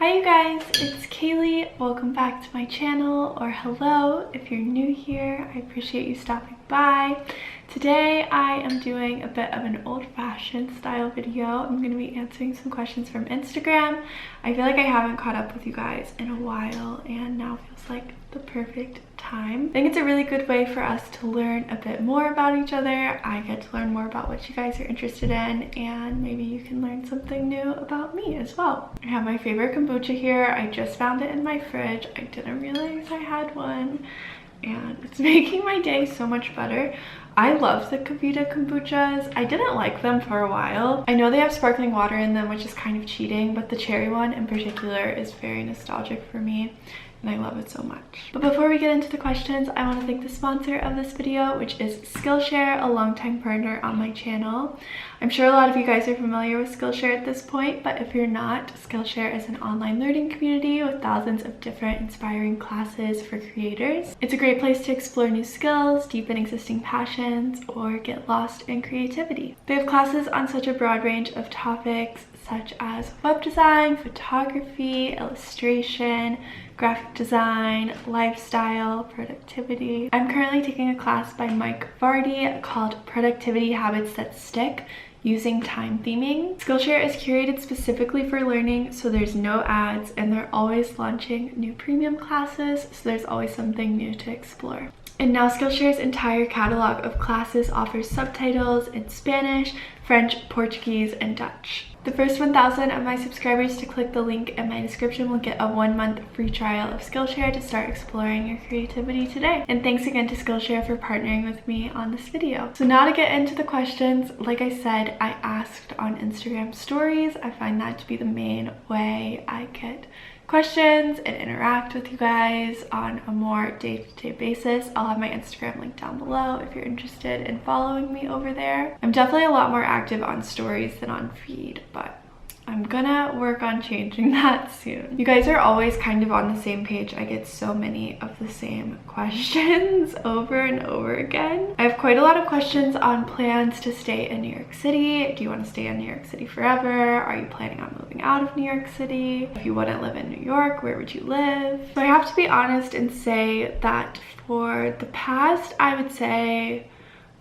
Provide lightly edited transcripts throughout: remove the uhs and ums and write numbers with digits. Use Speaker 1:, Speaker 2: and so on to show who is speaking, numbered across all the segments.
Speaker 1: Hi you guys, it's Kaylee. Welcome back to my channel, or hello if you're new here. I appreciate you stopping by. Today I am doing a bit of an old-fashioned style video. I'm going to be answering some questions from Instagram. I feel like I haven't caught up with you guys in a while and now feels like the perfect time. I think it's a really good way for us to learn a bit more about each other. I get to learn more about what you guys are interested in, and maybe you can learn something new about me as well. I have my favorite kombucha here. I just found it in my fridge. I didn't realize I had one, and it's making my day so much better. I love the Kavita kombuchas. I didn't like them for a while. I know they have sparkling water in them, which is kind of cheating, but the cherry one in particular is very nostalgic for me, and I love it so much. But before we get into the questions, I want to thank the sponsor of this video, which is Skillshare, a longtime partner on my channel. I'm sure a lot of you guys are familiar with Skillshare at this point, but if you're not, Skillshare is an online learning community with thousands of different inspiring classes for creators. It's a great place to explore new skills, deepen existing passions, or get lost in creativity. They have classes on such a broad range of topics such as web design, photography, illustration, graphic design, lifestyle, productivity. I'm currently taking a class by Mike Vardy called Productivity Habits That Stick, using time theming. Skillshare is curated specifically for learning, so there's no ads, and they're always launching new premium classes, so there's always something new to explore. And now Skillshare's entire catalog of classes offers subtitles in Spanish, French, Portuguese, and Dutch. The first 1,000 of my subscribers to click the link in my description will get a 1-month free trial of Skillshare to start exploring your creativity today. And thanks again to Skillshare for partnering with me on this video. So now to get into the questions, like I said, I asked on Instagram stories. I find that to be the main way I get questions and interact with you guys on a more day-to-day basis. I'll have my Instagram link down below if you're interested in following me over there. I'm definitely a lot more active on stories than on feed, but I'm gonna work on changing that soon. You guys are always kind of on the same page. I get so many of the same questions over and over again. I have quite a lot of questions on plans to stay in New York City. Do you want to stay in New York City forever? Are you planning on moving out of New York City? If you wouldn't live in New York, where would you live? So I have to be honest and say that for the past, I would say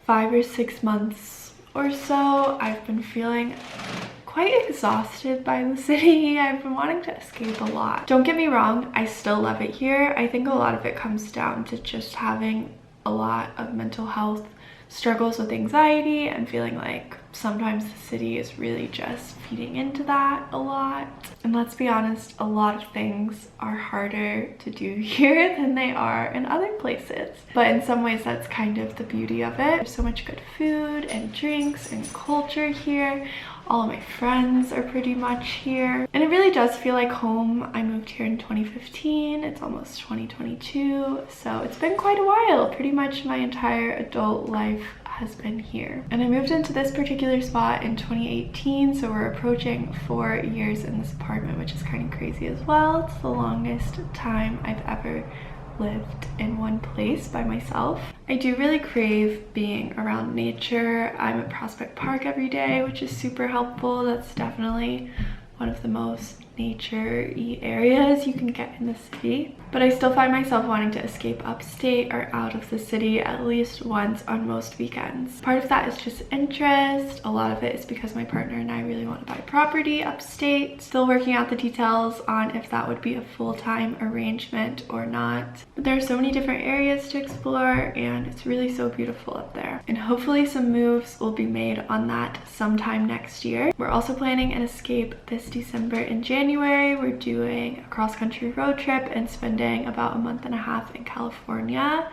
Speaker 1: 5 or 6 months or so, I've been feeling quite exhausted by the city. I've been wanting to escape a lot. Don't get me wrong, I still love it here. I think a lot of it comes down to just having a lot of mental health struggles with anxiety and feeling like sometimes the city is really just feeding into that a lot. And let's be honest, a lot of things are harder to do here than they are in other places. But in some ways, that's kind of the beauty of it. There's so much good food and drinks and culture here. All of my friends are pretty much here, and it really does feel like home. I moved here in 2015. It's almost 2022, so it's been quite a while. Pretty much my entire adult life has been here. And I moved into this particular spot in 2018, so we're approaching 4 years in this apartment, which is kind of crazy as well. It's the longest time I've ever lived in one place by myself. I do really crave being around nature. I'm at Prospect Park every day, which is super helpful. That's definitely one of the most nature-y areas you can get in the city. But I still find myself wanting to escape upstate or out of the city at least once on most weekends. Part of that is just interest. A lot of it is because my partner and I really want to buy property upstate. Still working out the details on if that would be a full-time arrangement or not. But there are so many different areas to explore, and it's really so beautiful up there. And hopefully some moves will be made on that sometime next year. We're also planning an escape this December in January. We're doing a cross-country road trip and spending about a month and a half in California,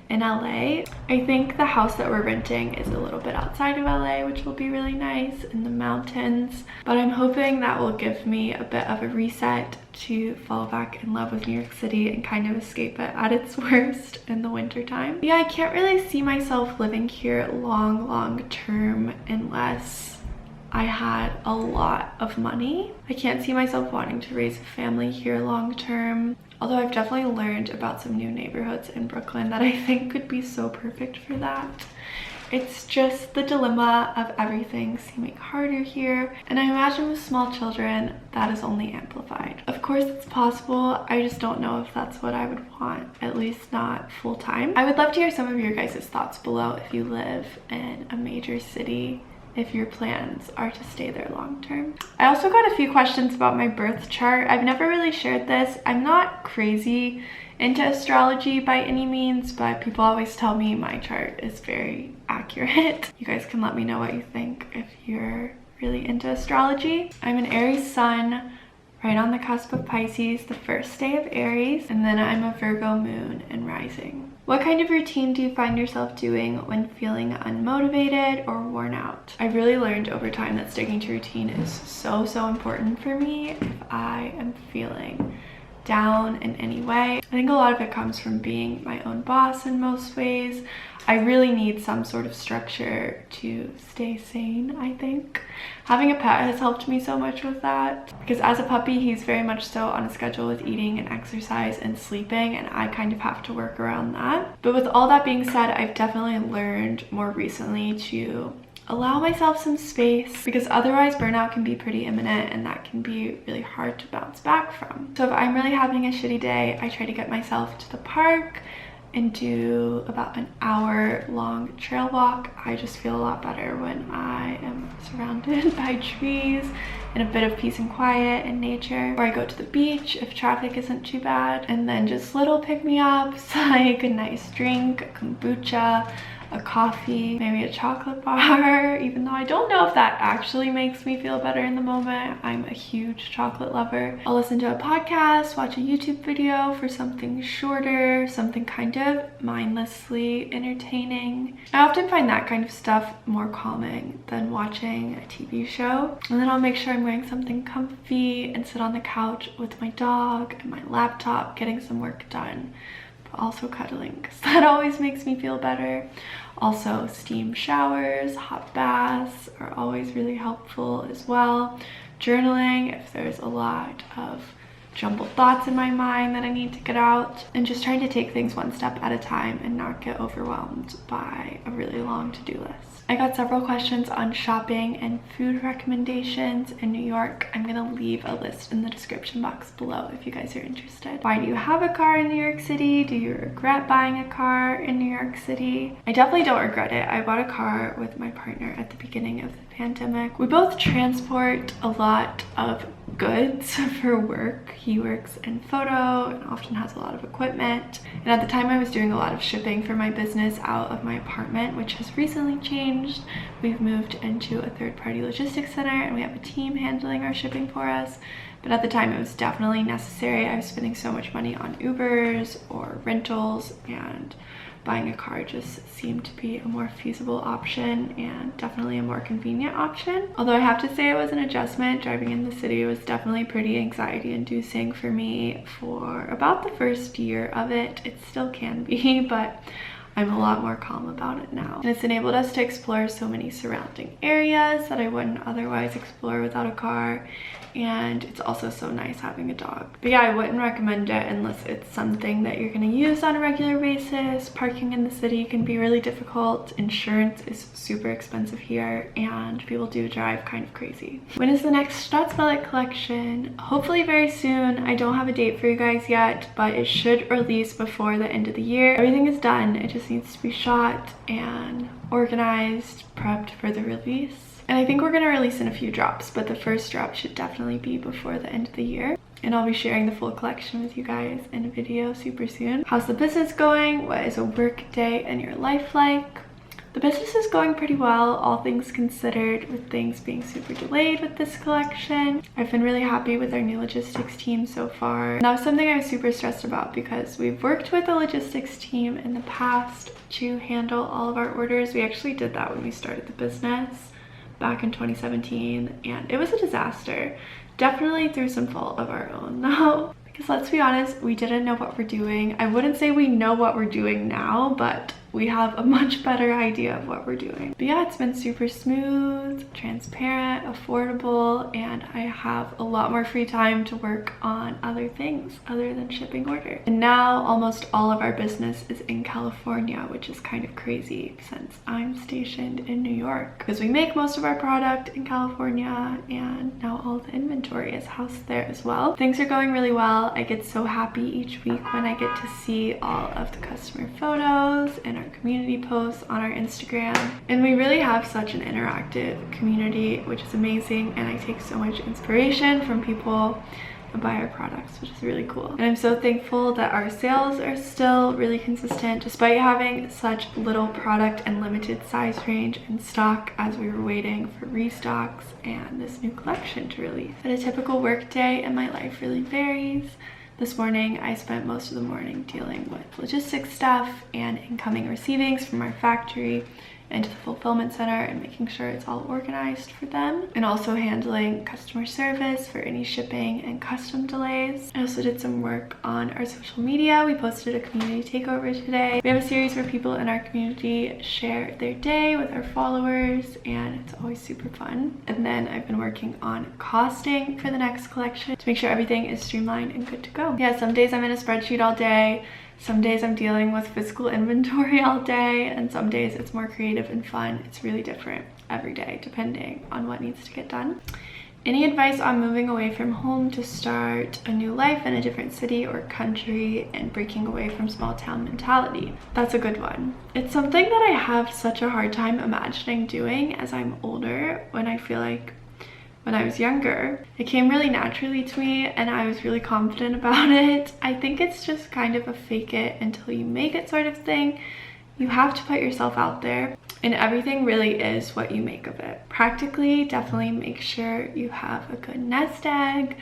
Speaker 1: in LA. I think the house that we're renting is a little bit outside of LA, which will be really nice, in the mountains, but I'm hoping that will give me a bit of a reset to fall back in love with New York City and kind of escape it at its worst in the winter time. Yeah, I can't really see myself living here long term unless I had a lot of money. I can't see myself wanting to raise a family here long term, although I've definitely learned about some new neighborhoods in Brooklyn that I think could be so perfect for that. It's just the dilemma of everything seeming harder here, and I imagine with small children that is only amplified. Of course it's possible, I just don't know if that's what I would want, at least not full-time. I would love to hear some of your guys' thoughts below if you live in a major city, if your plans are to stay there long term. I also got a few questions about my birth chart. I've never really shared this. I'm not crazy into astrology by any means, but people always tell me my chart is very accurate. You guys can let me know what you think if you're really into astrology. I'm an Aries sun, right on the cusp of Pisces, the first day of Aries, and then I'm a Virgo moon and rising. What kind of routine do you find yourself doing when feeling unmotivated or worn out? I've really learned over time that sticking to routine is so important for me if I am feeling down in any way. I think a lot of it comes from being my own boss in most ways. I really need some sort of structure to stay sane, I think. Having a pet has helped me so much with that, because as a puppy, he's very much so on a schedule with eating and exercise and sleeping, and I kind of have to work around that. But with all that being said, I've definitely learned more recently to allow myself some space, because otherwise burnout can be pretty imminent and that can be really hard to bounce back from. So if I'm really having a shitty day, I try to get myself to the park and do about an hour-long trail walk. I just feel a lot better when I am surrounded by trees and a bit of peace and quiet and nature. Or I go to the beach if traffic isn't too bad, and then just little pick-me-ups like a nice drink, kombucha, a coffee, maybe a chocolate bar, even though I don't know if that actually makes me feel better in the moment. I'm a huge chocolate lover. I'll listen to a podcast, watch a YouTube video for something shorter, something kind of mindlessly entertaining. I often find that kind of stuff more calming than watching a TV show. And then I'll make sure I'm wearing something comfy and sit on the couch with my dog and my laptop getting some work done, but also cuddling, because that always makes me feel better. Also, steam showers, hot baths are always really helpful as well. Journaling if there's a lot of jumbled thoughts in my mind that I need to get out, and just trying to take things one step at a time and not get overwhelmed by a really long to-do list. I got several questions on shopping and food recommendations in New York. I'm gonna leave a list in the description box below if you guys are interested. Why do you have a car in New York City? Do you regret buying a car in New York City? I definitely don't regret it. I bought a car with my partner at the beginning of the pandemic. We both transport a lot of goods for work. He works in photo and often has a lot of equipment. And at the time I was doing a lot of shipping for my business out of my apartment, which has recently changed. We've moved into a third-party logistics center and we have a team handling our shipping for us. But at the time it was definitely necessary. I was spending so much money on Ubers or rentals, and buying a car just seemed to be a more feasible option and definitely a more convenient option. Although I have to say it was an adjustment. Driving in the city was definitely pretty anxiety inducing for me for about the first year of it. It still can be, but I'm a lot more calm about it now. And it's enabled us to explore so many surrounding areas that I wouldn't otherwise explore without a car. And it's also so nice having a dog. But yeah, I wouldn't recommend it unless it's something that you're gonna use on a regular basis. Parking in the city can be really difficult. Insurance is super expensive here, and people do drive kind of crazy. When is the next Stratspellet collection? Hopefully very soon. I don't have a date for you guys yet, but it should release before the end of the year. Everything is done. It just needs to be shot and organized, prepped for the release. And I think we're gonna release in a few drops, but the first drop should definitely be before the end of the year. And I'll be sharing the full collection with you guys in a video super soon. How's the business going? What is a work day in your life like? The business is going pretty well, all things considered, with things being super delayed with this collection. I've been really happy with our new logistics team so far. And that was something I was super stressed about because we've worked with a logistics team in the past to handle all of our orders. We actually did that when we started the business back in 2017, and it was a disaster. Definitely through some fault of our own though, because let's be honest, we didn't know what we're doing. I wouldn't say we know what we're doing now, but we have a much better idea of what we're doing. But yeah, it's been super smooth, transparent, affordable, and I have a lot more free time to work on other things other than shipping orders. And now almost all of our business is in California, which is kind of crazy since I'm stationed in New York, because we make most of our product in California and now all the inventory is housed there as well. Things are going really well. I get so happy each week when I get to see all of the customer photos and our community posts on our Instagram. And we really have such an interactive community, which is amazing, and I take so much inspiration from people and buy our products, which is really cool. And I'm so thankful that our sales are still really consistent despite having such little product and limited size range in stock, as we were waiting for restocks and this new collection to release. But a typical work day in my life really varies. This morning, I spent most of the morning dealing with logistics stuff and incoming receivings from our factory into the fulfillment center and making sure it's all organized for them, and also handling customer service for any shipping and custom delays. I also did some work on our social media. We posted a community takeover today. We have a series where people in our community share their day with our followers, and it's always super fun. And then I've been working on costing for the next collection to make sure everything is streamlined and good to go. Yeah, some days I'm in a spreadsheet all day. Some days I'm dealing with physical inventory all day, and some days it's more creative and fun. It's really different every day depending on what needs to get done. Any advice on moving away from home to start a new life in a different city or country and breaking away from small town mentality? That's a good one. It's something that I have such a hard time imagining doing as I'm older, when I feel like when I was younger, it came really naturally to me and I was really confident about it. I think it's just kind of a fake it until you make it sort of thing. You have to put yourself out there, and everything really is what you make of it. Practically, definitely make sure you have a good nest egg,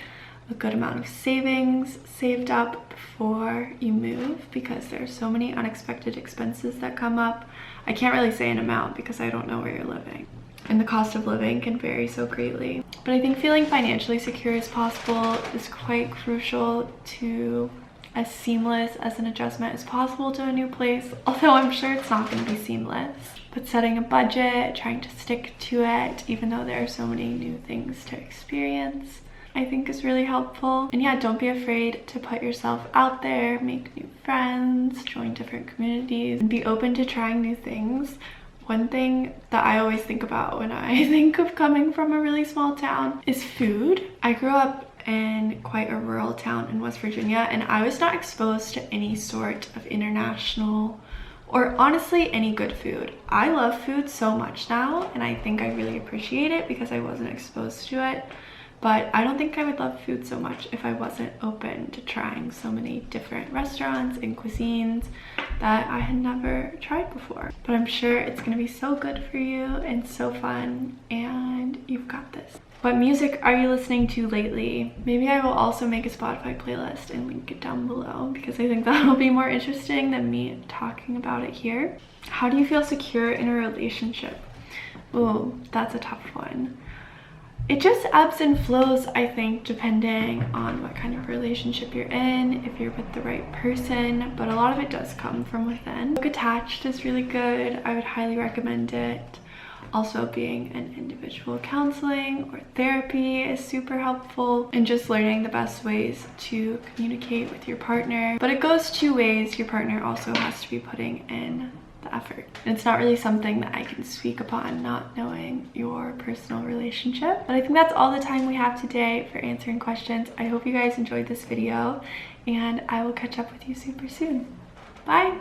Speaker 1: a good amount of savings saved up before you move, because there are so many unexpected expenses that come up. I can't really say an amount because I don't know where you're living, and the cost of living can vary so greatly. But I think feeling financially secure as possible is quite crucial to as seamless as an adjustment as possible to a new place, although I'm sure it's not going to be seamless. But setting a budget, trying to stick to it, even though there are so many new things to experience, I think is really helpful. And yeah, don't be afraid to put yourself out there, make new friends, join different communities, and be open to trying new things. One thing that I always think about when I think of coming from a really small town is food. I grew up in quite a rural town in West Virginia, and I was not exposed to any sort of international or honestly any good food. I love food so much now, and I think I really appreciate it because I wasn't exposed to it. But I don't think I would love food so much if I wasn't open to trying so many different restaurants and cuisines that I had never tried before. But I'm sure it's gonna be so good for you and so fun, and you've got this. What music are you listening to lately? Maybe I will also make a Spotify playlist and link it down below, because I think that'll be more interesting than me talking about it here. How do you feel secure in a relationship? Ooh, that's a tough one. It just ebbs and flows, I think, depending on what kind of relationship you're in, if you're with the right person, but a lot of it does come from within. Book Attached is really good. I would highly recommend it. Also, being in individual counseling or therapy is super helpful, and just learning the best ways to communicate with your partner. But it goes two ways. Your partner also has to be putting in the effort. And it's not really something that I can speak upon, not knowing your personal relationship. But I think that's all the time we have today for answering questions. I hope you guys enjoyed this video, and I will catch up with you super soon. Bye!